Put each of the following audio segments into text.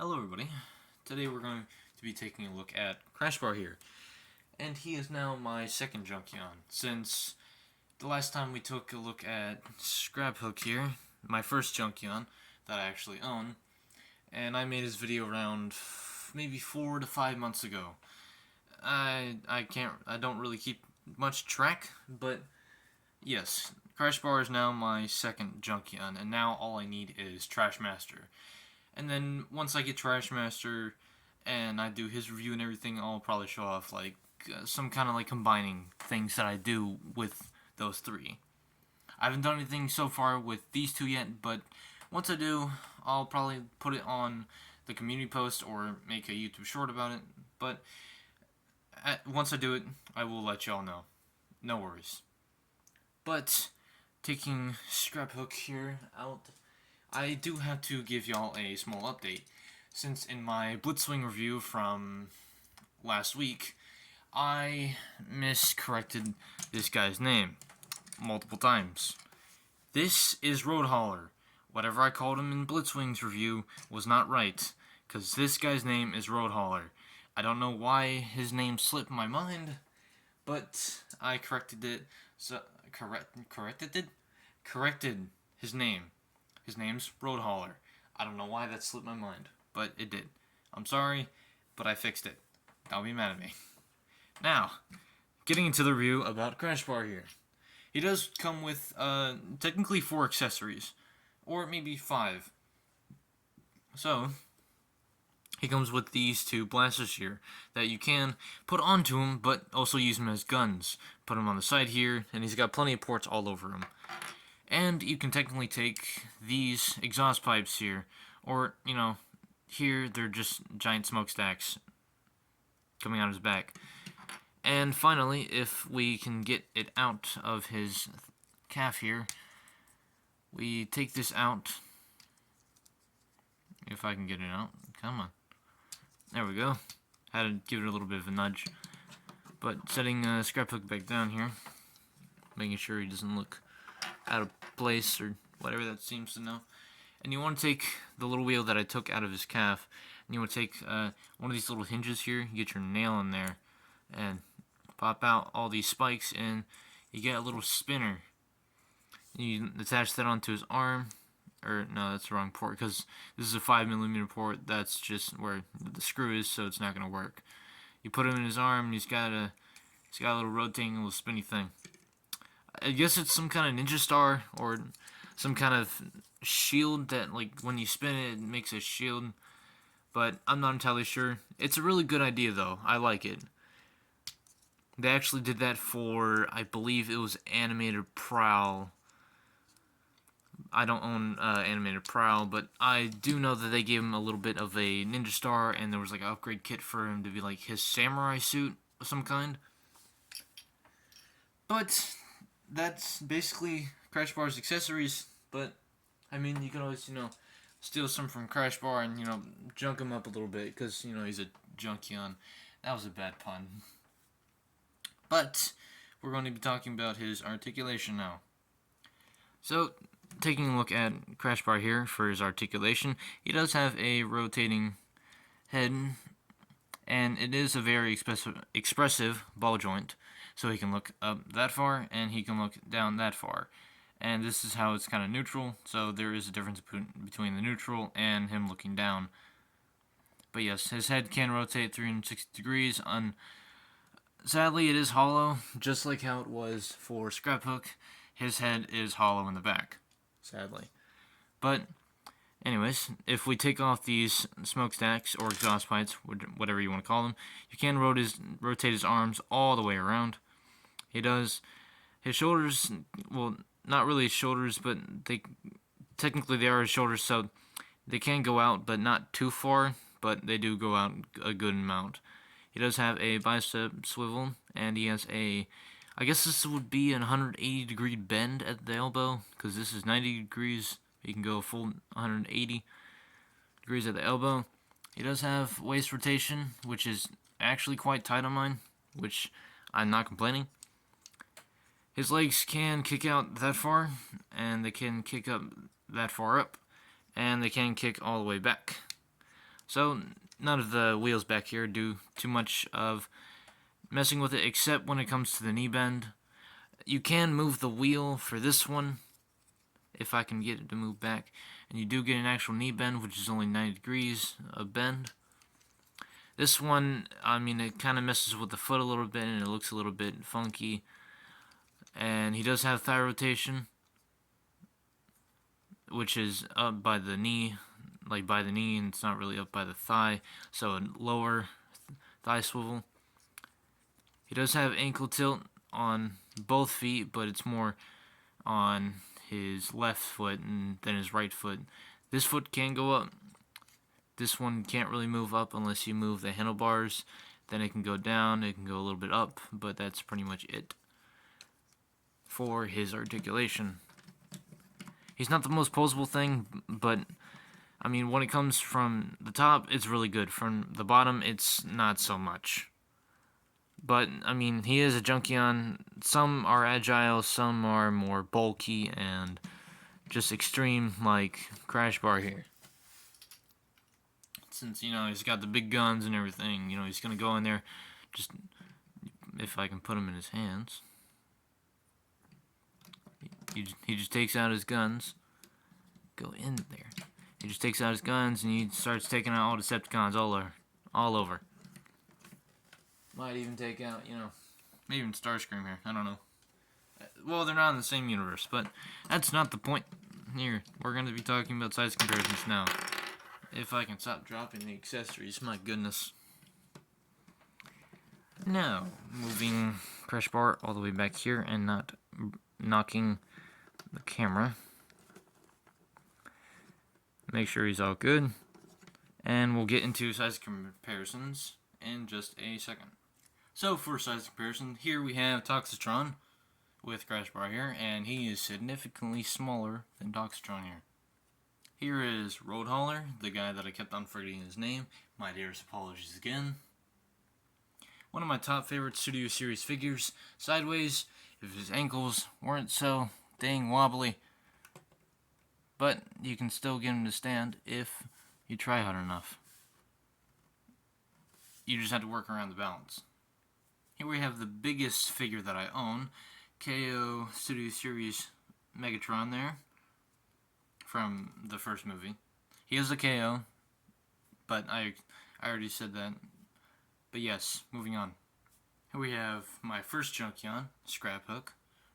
Hello everybody. Today we're going to be taking a look at Crashbar here. And he is now my second Junkion, since the last time we took a look at Scraphook here, my first Junkion that I actually own, and I made his video around maybe 4 to 5 months ago. I don't really keep much track, but yes, Crashbar is now my second Junkion, and now all I need is Trashmaster. And then once I get Trashmaster and I do his review and everything, I'll probably show off like some kind of like combining things that I do with those three. I haven't done anything so far with these two yet, but once I do, I'll probably put it on the community post or make a YouTube short about it. But once I do it, I will let y'all know. No worries. But taking Scraphook here out, I do have to give y'all a small update, since in my Blitzwing review from last week, I miscorrected this guy's name multiple times. This is Road Hauler. Whatever I called him in Blitzwing's review was not right, because this guy's name is Road Hauler. I don't know why his name slipped my mind, but I corrected it. Corrected his name. His name's Road Hauler. I don't know why that slipped my mind, but it did. I'm sorry, but I fixed it. Don't be mad at me. Now, getting into the review about Crashbar here. He does come with, technically 4 accessories, or maybe 5. So, he comes with these 2 blasters here that you can put onto him, but also use them as guns. Put him on the side here, and he's got plenty of ports all over him. And you can technically take these exhaust pipes here, or, you know, here they're just giant smokestacks coming out of his back. And finally, if we can get it out of his calf here, we take this out. If I can get it out. Come on. There we go. Had to give it a little bit of a nudge. But setting Scraphook back down here, making sure he doesn't look out of place or whatever that seems to know. And you want to take the little wheel that I took out of his calf, and you want to take one of these little hinges here, you get your nail in there, and pop out all these spikes, and you get a little spinner. You attach that onto his arm, or no, that's the wrong port, because this is a 5mm port, that's just where the screw is, so it's not going to work. You put him in his arm, and he's got a little rotating little spinny thing. I guess it's some kind of ninja star or some kind of shield that, like, when you spin it, it makes a shield. But I'm not entirely sure. It's a really good idea, though. I like it. They actually did that for, I believe it was Animated Prowl. I don't own Animated Prowl, but I do know that they gave him a little bit of a ninja star, and there was like an upgrade kit for him to be like his samurai suit of some kind. But that's basically Crashbar's accessories, but, I mean, you can always, steal some from Crashbar and, junk him up a little bit, because, he's a Junkion. That was a bad pun. But, we're going to be talking about his articulation now. So, taking a look at Crashbar here for his articulation, he does have a rotating head, and it is a very expressive ball joint. So he can look up that far, and he can look down that far. And this is how it's kind of neutral, so there is a difference between the neutral and him looking down. But yes, his head can rotate 360 degrees. Sadly, it is hollow, just like how it was for Scraphook. His head is hollow in the back, sadly. But, anyways, if we take off these smokestacks or exhaust pipes, whatever you want to call them, you can rotate his arms all the way around. He does. His shoulders, well, not really his shoulders, but technically they are his shoulders, so they can go out, but not too far, but they do go out a good amount. He does have a bicep swivel, and he has I guess this would be an 180 degree bend at the elbow, because this is 90 degrees. He can go a full 180 degrees at the elbow. He does have waist rotation, which is actually quite tight on mine, which I'm not complaining. His legs can kick out that far, and they can kick up that far up, and they can kick all the way back. So none of the wheels back here do too much of messing with it, except when it comes to the knee bend. You can move the wheel for this one, if I can get it to move back, and you do get an actual knee bend, which is only 90 degrees of bend. This one, I mean, it kind of messes with the foot a little bit, and it looks a little bit funky. And he does have thigh rotation, which is up by the knee, like by the knee, and it's not really up by the thigh, so a lower thigh swivel. He does have ankle tilt on both feet, but it's more on his left foot than his right foot. This foot can go up. This one can't really move up unless you move the handlebars. Then it can go down, it can go a little bit up, but that's pretty much it for his articulation. He's not the most posable thing, but I mean, when it comes from the top, it's really good. From the bottom, it's not so much. But, I mean, he is a Junkion. Some are agile, some are more bulky and just extreme, like Crashbar here. Since, he's got the big guns and everything, he's going to go in there, just, if I can put him in his hands. He just takes out his guns. Go in there. He just takes out his guns and he starts taking out all Decepticons all over. Might even take out, maybe even Starscream here. I don't know. Well, they're not in the same universe, but that's not the point here. We're going to be talking about size comparisons now. If I can stop dropping the accessories, my goodness. Now, moving Crashbar all the way back here and not knocking the camera. Make sure he's all good. And we'll get into size comparisons in just a second. So for size comparison, here we have Toxitron with Crashbar here, and he is significantly smaller than Toxitron here. Here is Road Hauler, the guy that I kept on forgetting his name. My dearest apologies again. One of my top favorite Studio Series figures, Sideways, if his ankles weren't so dang wobbly. But you can still get him to stand if you try hard enough. You just have to work around the balance. Here we have the biggest figure that I own, KO Studio Series Megatron there, from the first movie. He is a KO, but I already said that. But yes, moving on. Here we have my first Junkion, Scraphook,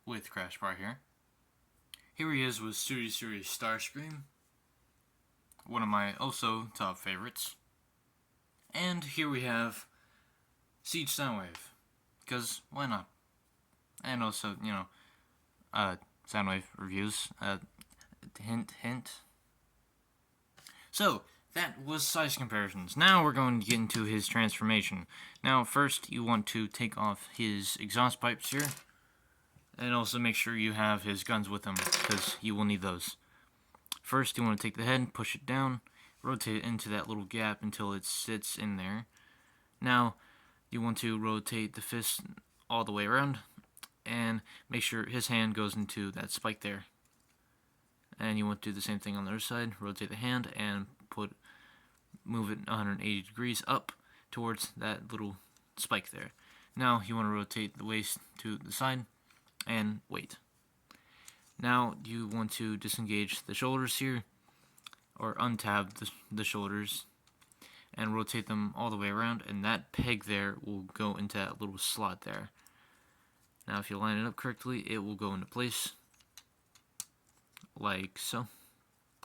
with Crashbar here. Here he is with Studio Series Starscream, one of my also top favorites. And here we have Siege Soundwave, because why not? And also, Soundwave reviews, hint, hint. So, that was size comparisons. Now we're going to get into his transformation. Now, first you want to take off his exhaust pipes here, and also make sure you have his guns with him, because you will need those. First, you want to take the head, push it down, rotate it into that little gap until it sits in there. Now, you want to rotate the fist all the way around, and make sure his hand goes into that spike there. And you want to do the same thing on the other side, rotate the hand, and move it 180 degrees up towards that little spike there. Now, you want to rotate the waist to the side, and wait. Now you want to disengage the shoulders here, or untab the shoulders, and rotate them all the way around, and that peg there will go into that little slot there. Now if you line it up correctly, it will go into place, like so,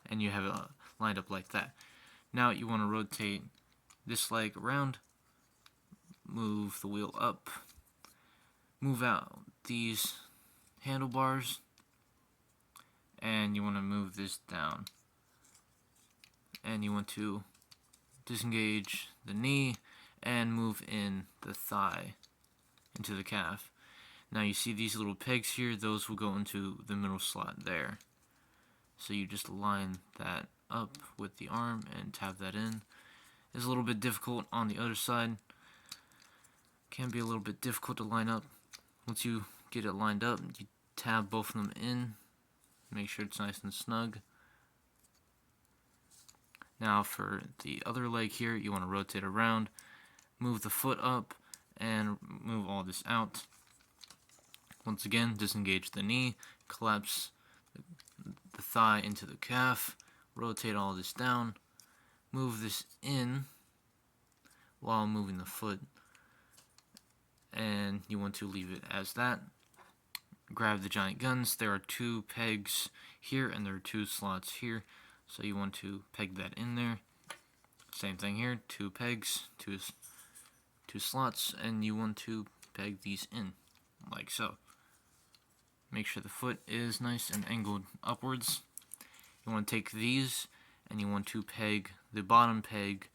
and you have it lined up like that. Now you want to rotate this leg around, move the wheel up, move out these handlebars, and you want to move this down, and you want to disengage the knee and move in the thigh into the calf. Now you see these little pegs here, those will go into the middle slot there. So you just line that up with the arm and tab that in. It's a little bit difficult on the other side. Can be a little bit difficult to line up. Once you get it lined up, you tab both of them in. Make sure it's nice and snug. Now for the other leg here, you want to rotate around, move the foot up, and move all this out. Once again, disengage the knee, collapse the thigh into the calf, rotate all this down, move this in while moving the foot, and you want to leave it as that. Grab the giant guns. There are 2 pegs here and there are 2 slots here, so you want to peg that in there. Same thing here, 2 pegs, 2 slots, and you want to peg these in like so. Make sure the foot is nice and angled upwards. You want to take these and you want to peg the bottom peg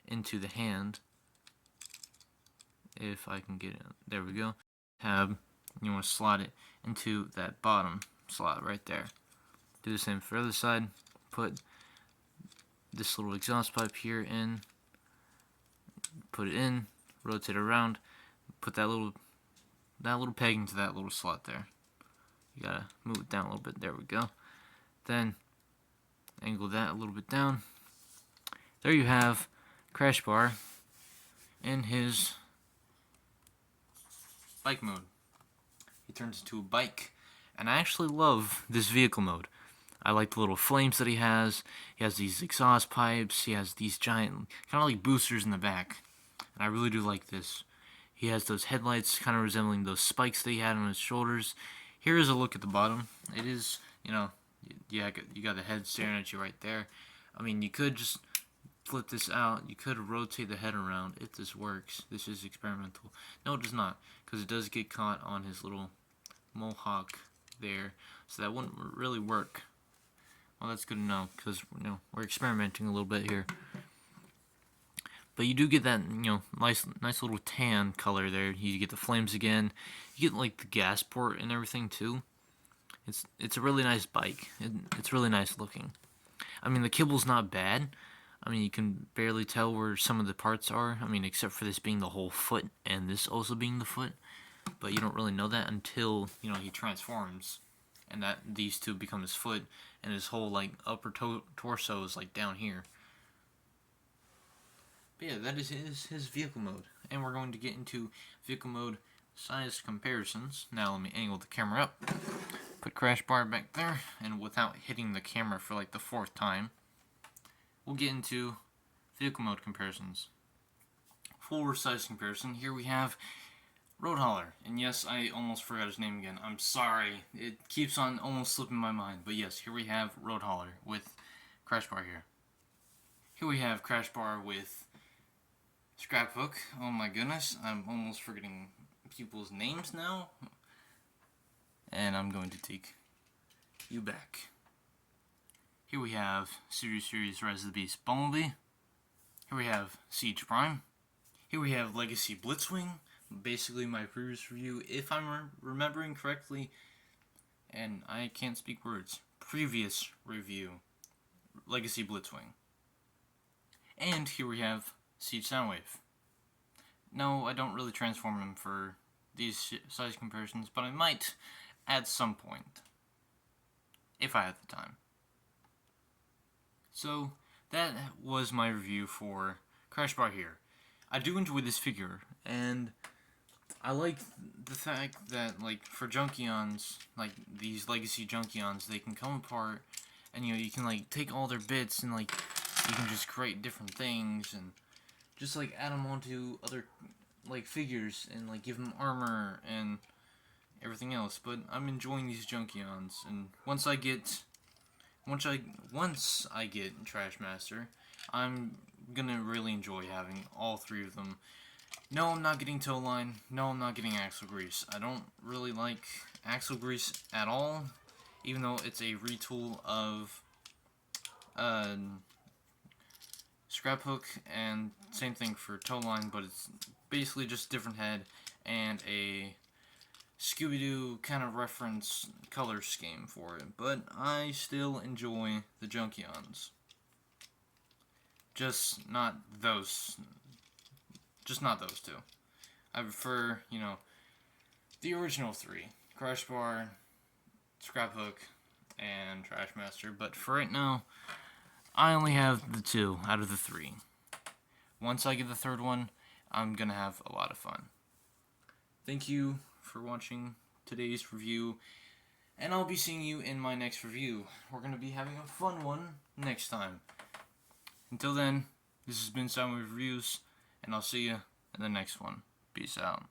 into the hand. If I can get it, there we go. Tab, you want to slot it into that bottom slot right there. Do the same for the other side. Put this little exhaust pipe here in, put it in, rotate around, put that little peg into that little slot there. You gotta move it down a little bit. There we go. Then angle that a little bit down. There you have Crashbar in his bike mode. He turns into a bike, and I actually love this vehicle mode. I like the little flames that he has. He has these exhaust pipes. He has these giant, kind of like boosters in the back, and I really do like this. He has those headlights kind of resembling those spikes that he had on his shoulders. Here is a look at the bottom. It is, you know, yeah, you got the head staring at you right there. I mean, you could just flip this out. You could rotate the head around if this works. This is experimental. No, it does not, because it does get caught on his little mohawk there, so that wouldn't really work. Well, that's good to know, because we're experimenting a little bit here. But you do get that nice little tan color there. You get the flames again. You get like the gas port and everything too. It's a really nice bike. It's really nice looking. I mean, the kibble's not bad. I mean, you can barely tell where some of the parts are. I mean, except for this being the whole foot and this also being the foot. But you don't really know that until he transforms, and that these two become his foot, and his whole like upper torso is like down here. But yeah, that is his vehicle mode, and we're going to get into vehicle mode size comparisons. Now let me angle the camera up, put Crashbar back there, and without hitting the camera for like the 4th time, we'll get into vehicle mode comparisons. Full size comparison. Here we have Road Hauler, and yes, I almost forgot his name again. I'm sorry, it keeps on almost slipping my mind. But yes, here we have Road Hauler with Crashbar here. Here we have Crashbar with Scrap Hook. Oh my goodness, I'm almost forgetting people's names now. And I'm going to take you back. Here we have Series Rise of the Beast Bumblebee. Here we have Siege Prime. Here we have Legacy Blitzwing. Basically my previous review, if I'm remembering correctly, and I can't speak words. Previous review, Legacy Blitzwing. And here we have Siege Soundwave. No, I don't really transform him for these size comparisons, but I might at some point, if I have the time. So, that was my review for Crashbar here. I do enjoy this figure, and I like the fact that, like, for Junkions, like, these Legacy Junkions, they can come apart, and, you can, like, take all their bits, and, like, you can just create different things, and just, like, add them onto other, like, figures, and, like, give them armor, and everything else. But I'm enjoying these Junkions, and once I get Trashmaster, I'm gonna really enjoy having all 3 of them. No, I'm not getting toe line. No, I'm not getting axle grease. I don't really like axle grease at all, even though it's a retool of Scrap Hook, and same thing for toe line, but it's basically just different head and a Scooby-Doo kind of reference color scheme for it. But I still enjoy the Junkions. Just not those two. I prefer, the original 3. Crashbar, Scrap Hook, and Trashmaster. But for right now, I only have the 2 out of the 3. Once I get the 3rd one, I'm gonna have a lot of fun. Thank you for watching today's review, and I'll be seeing you in my next review. We're gonna be having a fun one next time. Until then, this has been Sound Reviews, and I'll see you in the next one. Peace out.